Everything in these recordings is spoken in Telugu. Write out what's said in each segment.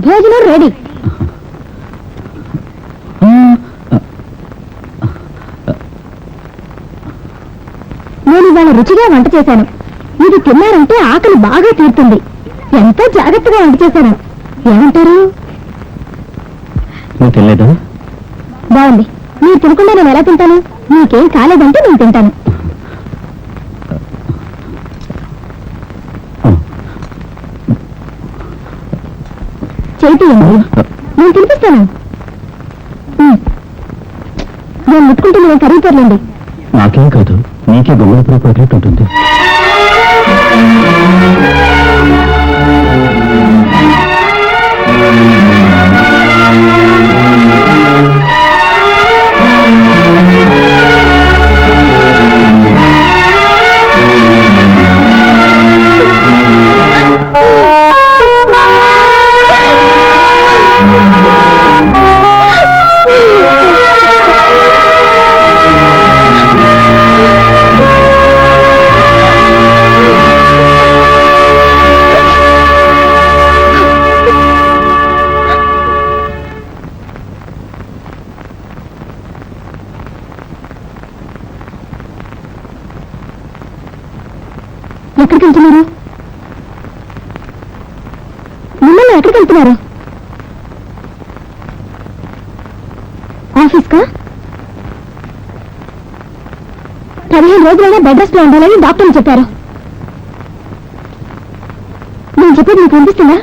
భోజనం రెడీ. నేను ఇవాళ రుచిగా వంట చేశాను. ఇది తిన్నారంటే ఆకలి బాగా తీరుతుంది. ఎంతో జాగ్రత్తగా వంట చేశాను. ఏమంటారు? నువ్వు తినలేదు? బాగుంది. మీరు తినకుండా నేను ఎలా తింటాను? మీకేం కాలేదంటే నేను తింటాను. చేయండి, నేను తినిపిస్తాను. నేను ముట్టుకుంటే నేను కరిగిపోర్లేండి. నాకేం కాదు, నీకే గొమ్మలపురం పడినట్టు ఉంటుంది. ఎక్కడికి వెళ్తున్నారు? మిమ్మల్ని ఎక్కడికి వెళ్తున్నారు? ఆఫీస్కా? 15 రోజులైనా బెడ్ రెస్ట్ లో ఉండాలని డాక్టర్లు చెప్పారు. నేను చెప్పేది మీకు అనిపిస్తుందా?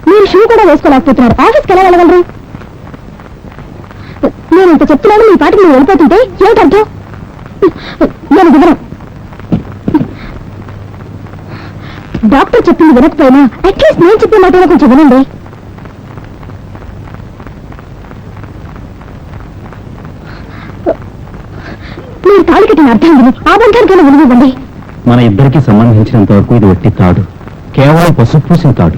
మీరు షూ కూడా వేసుకోలేకపోతున్నారు. ఆఫీస్కి ఎలా వెళ్ళగలరు? నేను ఇంత చెప్తున్నాను, మీ పాటికి మీరు వెళ్ళిపోతుంటే ఏమిటర్థం? నేను వివరం. డాక్టర్ చెప్పింది వినకపోయినా అట్లీస్ట్ నేను చెప్పే మాట కొంచెం వినండి. మీరు తాళి కట్టిన అర్థం విని ఆ బంధానికైనా విలువివ్వండి. మన ఇద్దరికి సంబంధించినంత వరకు ఇది వట్టి తాడు, కేవలం పసుపు పూసిన తాడు.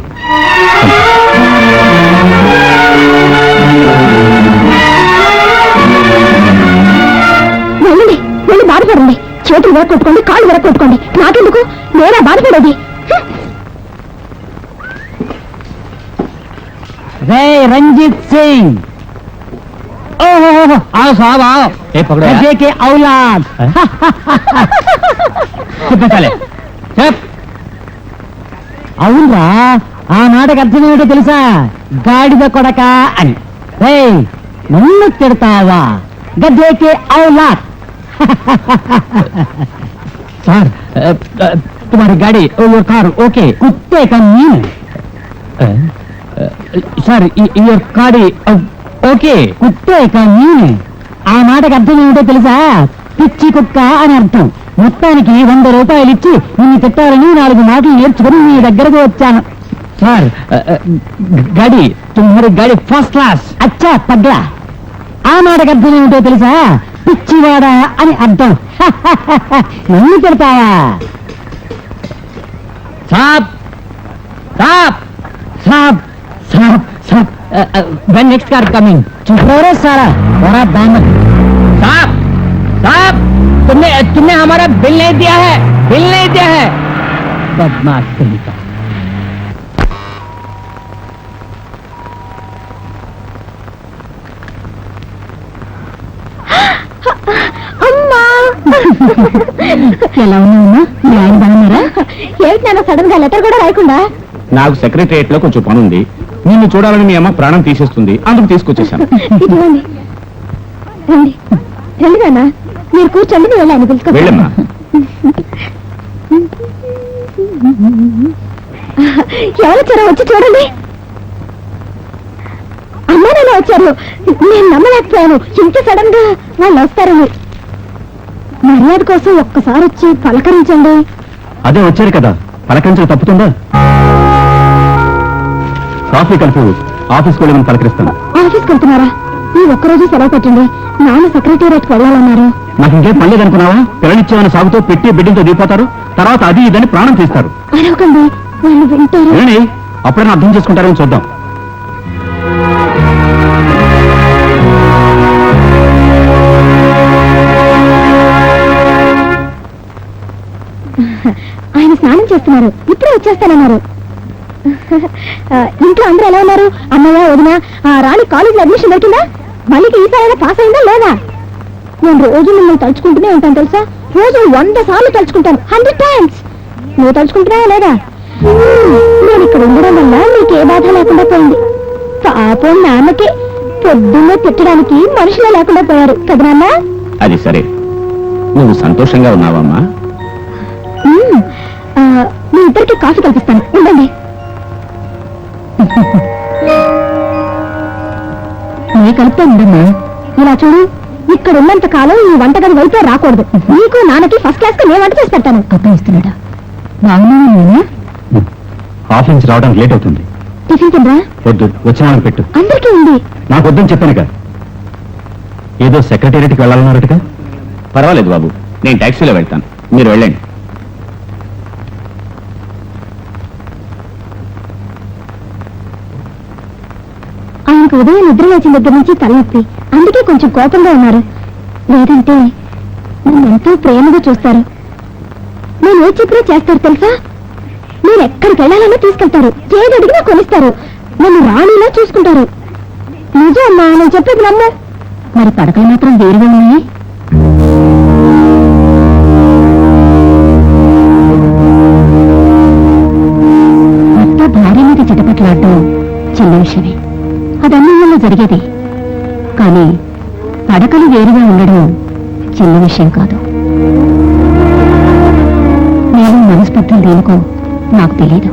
వెళ్ళండి, వెళ్ళి బాధపడండి. చేతులు వెరకొట్టుకోండి, కాళ్ళు వెరకొట్టుకోండి. నాకెందుకు? నేనా బాధపడేది? రంజిత్ సింగ్, आओ साहब आओ, अजय के औलाद. చెప్పాలి అవునరా, ఆ నాటకు అర్థం ఏమిటో తెలుసా? గాడిద కొడక అని. నన్ను తిడతావా? గద్దేకే औलाद. सर तुम्हारी गाड़ी और कार ओके, कुत्ते का मीन सर, योर गाड़ी ఓకే, కుత్తే का मीन. ఆ మాటకు అర్థం ఏమిటో తెలుసా? పిచ్చి కుక్క అని అర్థం. మొత్తానికి 100 రూపాయలు ఇచ్చి నిన్ను తిట్టాలని 4 మాటలు నేర్చుకుని నీ దగ్గరకు వచ్చాను. సార్ గాడి తుమ్హారీ గాడి ఫస్ట్ క్లాస్. అచ్చా పగ్లా. ఆ మాటకు అర్థం ఏమిటో తెలుసా? పిచ్చివాడా అని అర్థం. నన్ను తిడతావా? సాబ్ సాబ్ సాబ్ సాబ్ సాబ్, when next car coming? चुप रहो रे सारा, बड़ा दामन. साहब साहब, तुमने हमारा बिल नहीं दिया है, बिल नहीं दिया है. बदमाश कहीं का. అమ్మా, ఎలా ఉన్నావమ్మా? మీ ఆయన బాగున్నారా? ఏమిటి నాన్న సడన్ గా లెటర్ కూడా రాయకుండా? నాకు సెక్రటరియట్ లో కొంచెం పని ఉంది. నిన్ను చూడాలని మీ అమ్మ ప్రాణం తీసేస్తుంది, అందుకు తీసుకొచ్చేసాను. రండి రండి నాన్న, మీరు కూర్చోండి, నేను వెళ్ళాను. పిలుచుకో. వెళ్ళమ్మా. ఎవరు వచ్చారో వచ్చి చూడండి. అమ్మా నాన్న వచ్చారు. నేను నమ్మలేకపోయాను, ఇంత సడన్ గా వాళ్ళు వస్తారని. మర్యాద కోసం ఒక్కసారి వచ్చి పలకరించండి. అదే వచ్చారు కదా, పలకరించడం తప్పుతుందా? కాఫీ కలుపు, ఆఫీస్కి వెళ్ళి పలకరిస్తాను. ఆఫీస్కి వెళ్తున్నారా? ఈ ఒక్కరోజు సెలవు పెట్టండి. నాన్న సెక్రటేరియట్కి వెళ్ళాలన్నారు. నాకు ఇంకేం పర్లేదు అనుకున్నావా? పిల్లనిచ్చేవన్న సాగుతో పెట్టి బిడ్డలతో దిగిపోతారు, తర్వాత అది ఇదని ప్రాణం తీస్తారు. అరవకండి, వాళ్ళు వింటారు. ఏమండి, అప్పుడైనా అర్థం చేసుకుంటారని చూద్దాం. ఆయన స్నానం చేస్తున్నారు, ఇప్పుడే వచ్చేస్తానన్నారు. ఇంట్లో అందరూ ఎలా ఉన్నారు? అమ్మయ్య, వదిన, రాణి కాలేజీలో అడ్మిషన్ దొరికిందా? మళ్ళీ ఈసారి పాస్ అయిందా లేదా? నేను రోజు మిమ్మల్ని తలుచుకుంటూనే ఉంటాను తెలుసా. రోజు 100 సార్లు తలుచుకుంటాను, 100 times. నువ్వు తలుచుకుంటున్నావా లేదా? నేను ఇక్కడ ఉండడం వల్ల నీకు ఏ బాధ లేకుండా పోయింది. పాపం నాన్నకి పొద్దున్నే తిట్టడానికి మనుషులే లేకుండా పోయారు కదా నాన్న. అది సరే, నువ్వు సంతోషంగా ఉన్నావమ్మా? మీ ఇద్దరికి కాఫీ కల్పిస్తాను, ఉండండి. నే కలుపుతాను ఉండమ్మా. ఇలా చూడు, ఇక్కడ ఉన్నంత కాలం ఈ వంటగది వైపే రాకూడదు. నీకు నాన్నకి ఫస్ట్ క్లాస్ గా నేను వంట చేసి పెడతాను. కప్పిస్తున్నాడా? బాగున్నాను. ఆఫీస్ నుంచి రావడానికి లేట్ అవుతుంది. టిఫిన్ తిందా? వద్దు, వచ్చిన వాళ్ళకి పెట్టు. అందరికీ ఉంది. నాకు వద్దని చెప్పానుగా. ఏదో సెక్రటేరియట్కి వెళ్ళాలన్నారటగా. పర్వాలేదు బాబు, నేను ట్యాక్సీలో వెళ్తాను, మీరు వెళ్ళండి. ఆయనకు ఉదయం నిద్ర లేచిన దగ్గర నుంచి తలనొప్పి, అందుకే కొంచెం కోపంగా ఉన్నారు. లేదంటే నన్ను ఎంతో ప్రేమగా చూస్తారు. నేను ఏ చెప్పినా చేస్తారు తెలుసా. నేను ఎక్కడికి వెళ్ళాలన్నా తీసుకెళ్తారు, ఏది అడిగినా కొనిస్తారు, నన్ను రాణిలా చూసుకుంటారు. నిజం అమ్మా, నేను చెప్పేది నమ్ము. మరి పడకలు మాత్రం వేరుగా ఉన్నాయి. భర్త భార్య మీద చిటపట్లాడటం చిన్న విషయమే, అది అన్నిళ్ళలో జరిగేది. కానీ పడకలు వేరుగా ఉండడం చిన్న విషయం కాదు. నేను మనస్పర్ధలు దేనికో నాకు తెలియదు.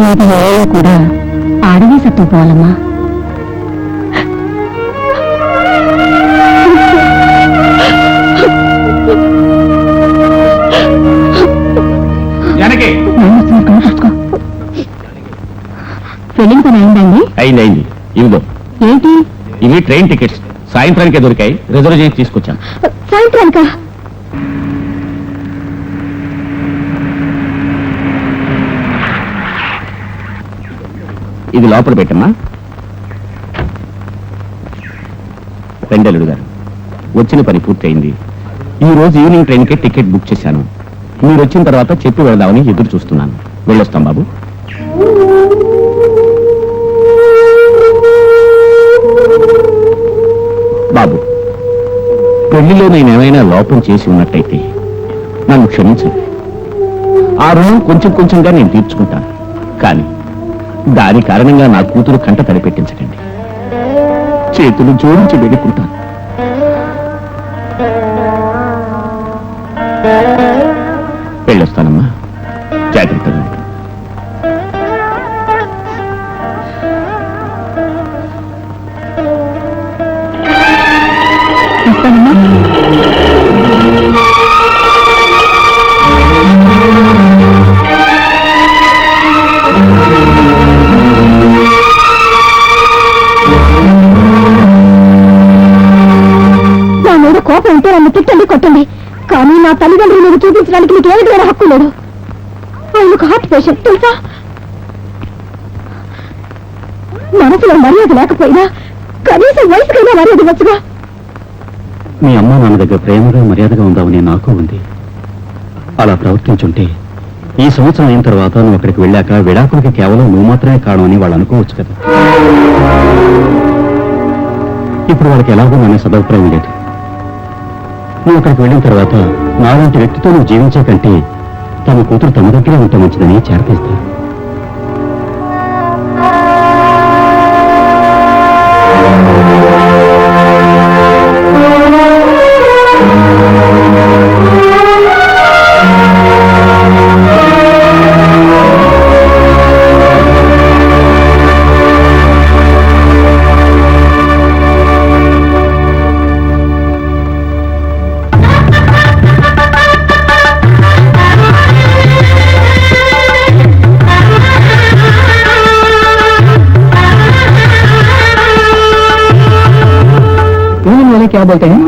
ఏది ఏదో కూడా ఆడవే సత్తుపోవాలమ్మా. పెళ్లిన పని అయిందండి? అయింది. ఇవిగో. ఏంటి? ఇవి ట్రైన్ టికెట్స్, సాయంత్రానికే దొరికాయి, రిజర్వ్ చేసి తీసుకొచ్చాను. సాయంత్రానికా? ఇది లోపల పెట్టమ్మా. పెండలుడు గారు, వచ్చిన పని పూర్తయింది. ఈ రోజు ఈవినింగ్ ట్రైన్కి టికెట్ బుక్ చేశాను. మీరు వచ్చిన తర్వాత చెప్పి వెళదామని ఎదురు చూస్తున్నాను. వెళ్ళొస్తాం బాబు. బాబు, పెళ్లిలో నేనేమైనా లోపం చేసి ఉన్నట్టయితే నన్ను క్షమించండి. ఆ రుణం కొంచెం కొంచెంగా నేను తీర్చుకుంటాను. కానీ దాని కారణంగా నా కూతురు కంట తడిపెట్టించకండి. చేతులు జోడించి వేడుకుంటాను. వెళ్ళొస్తానమ్మా, జాగ్రత్తగా. నా మీద కోపం ఉంటే నన్ను తిట్టండి, కొట్టండి. కానీ నా తల్లిదండ్రులు మీద చూపించడానికి మీకు ఏ విధమైన హక్కు లేదు. ఆయనకు హార్ట్ పేషెంట్ తెలుసా. మనసులో మర్యాద లేకపోయినా కనీసం వయసుకైనా మర్యాద వచ్చుగా. మీ అమ్మ నాన్న దగ్గర ప్రేమగా మర్యాదగా ఉందామని నాకు ఉంది. అలా ప్రవర్తించుంటే ఈ సంవత్సరం అయిన తర్వాత నువ్వు అక్కడికి వెళ్ళాక విడాకులకి కేవలం నువ్వు మాత్రమే కారణమని వాళ్ళు అనుకోవచ్చు కదా. ఇప్పుడు వాళ్ళకి ఎలాగో నన్ను సదభిప్రాయం లేదు. నువ్వు అక్కడికి వెళ్ళిన తర్వాత నాలాంటి వ్యక్తితో నువ్వు జీవించే కంటే తమ కూతురు తమ దగ్గరే ఉంటే మంచిదని చేరతీస్తారు. क्या बोलते हैं?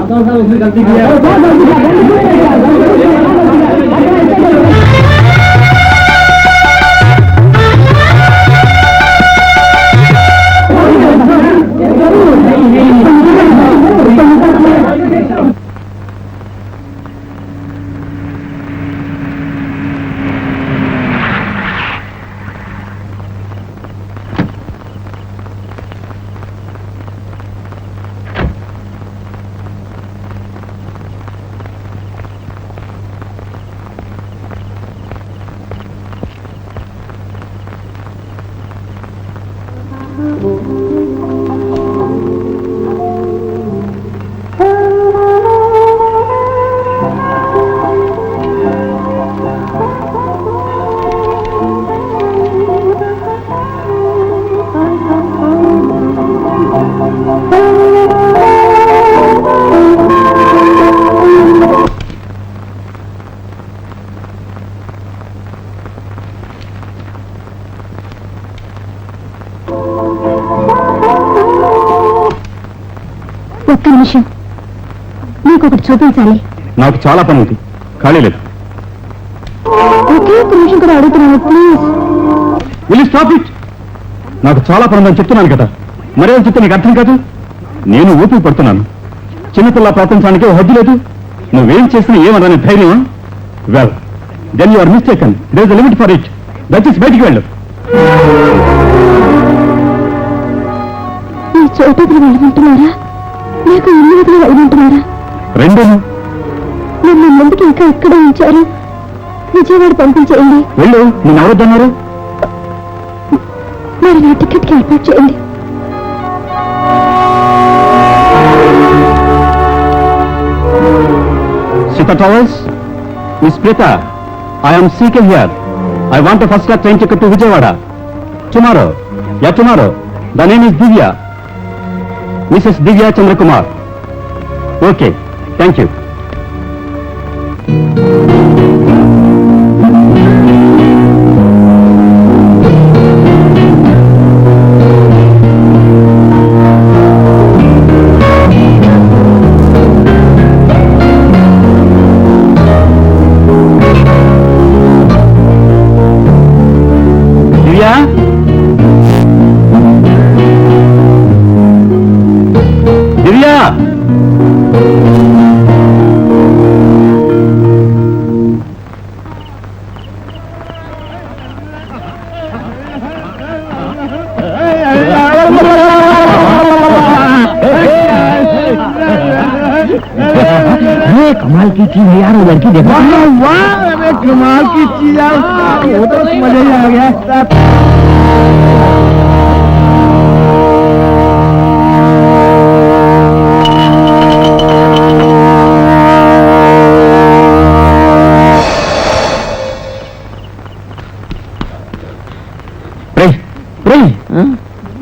నిమిషం నీకు ఒకటి చూపించాలి. నాకు చాలా పని ఉంది, ఖాళీ లేదు. ఒకే ఒక్క నిమిషం కూడా అడుగుతున్నాను ప్లీజ్. Will stop it. నాకు చాలా పని ఉందని చెప్తున్నాను కదా, మరేం చెప్తే నీకు అర్థం కాదు. నేను ఊపిరి పడుతున్నాను. చిన్నపిల్ల ప్రపంచానికి ఓ హద్దు లేదు. నువ్వేం చేసినా ఏమన్నా ధైర్యం. Well then you are mistaken. There is a limit for it. దయచేసి బయటికి వెళ్ళు. ఈ చోటుకి వెళ్ళమంటున్నారా లేక ఇల్లు వదిలి వెళ్ళమంటున్నారా? రెండేను. నన్ను ముందుకు ఇంకా ఎక్కడ ఉంచారు? విజయవాడ పంపించేయండి. వెళ్ళు. నేను ఎవరొద్దన్నారు? మరి నా టికెట్కి ఏర్పాటు చేయండి. Sita Towers, Miss Prita, I am seeking here. I want a first class train ticket to Vijayawada. Tomorrow. Yeah, tomorrow. The name is Divya. Mrs. Divya Chandrakumar. Okay, thank you. Divya, कमाल की चीज है यार, वो लड़की देखो। वाह, अरे कमाल की चीज यार, वो तो मजा ही आ गया।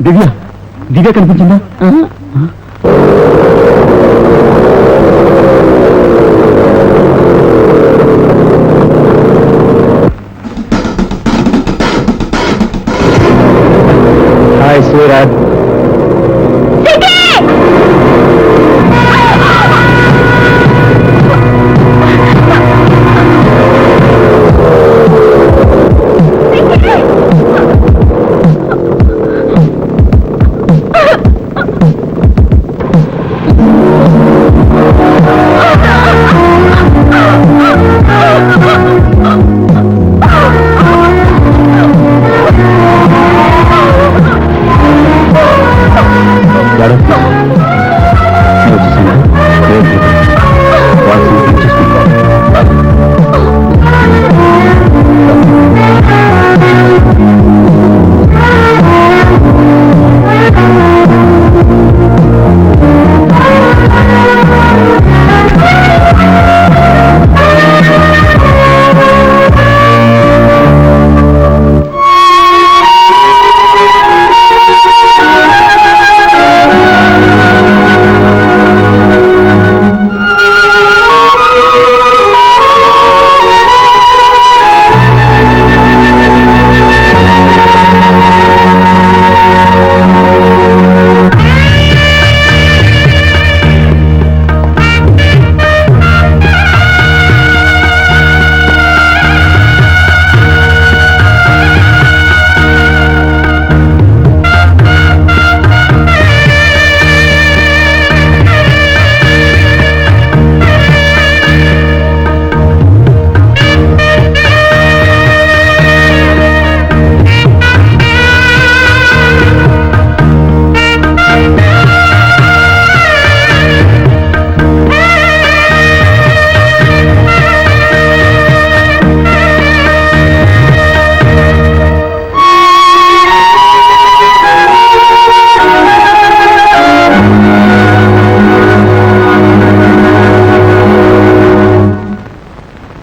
దివ్య, దివ్య కనిపించిందా? హాయ్ సూరత్.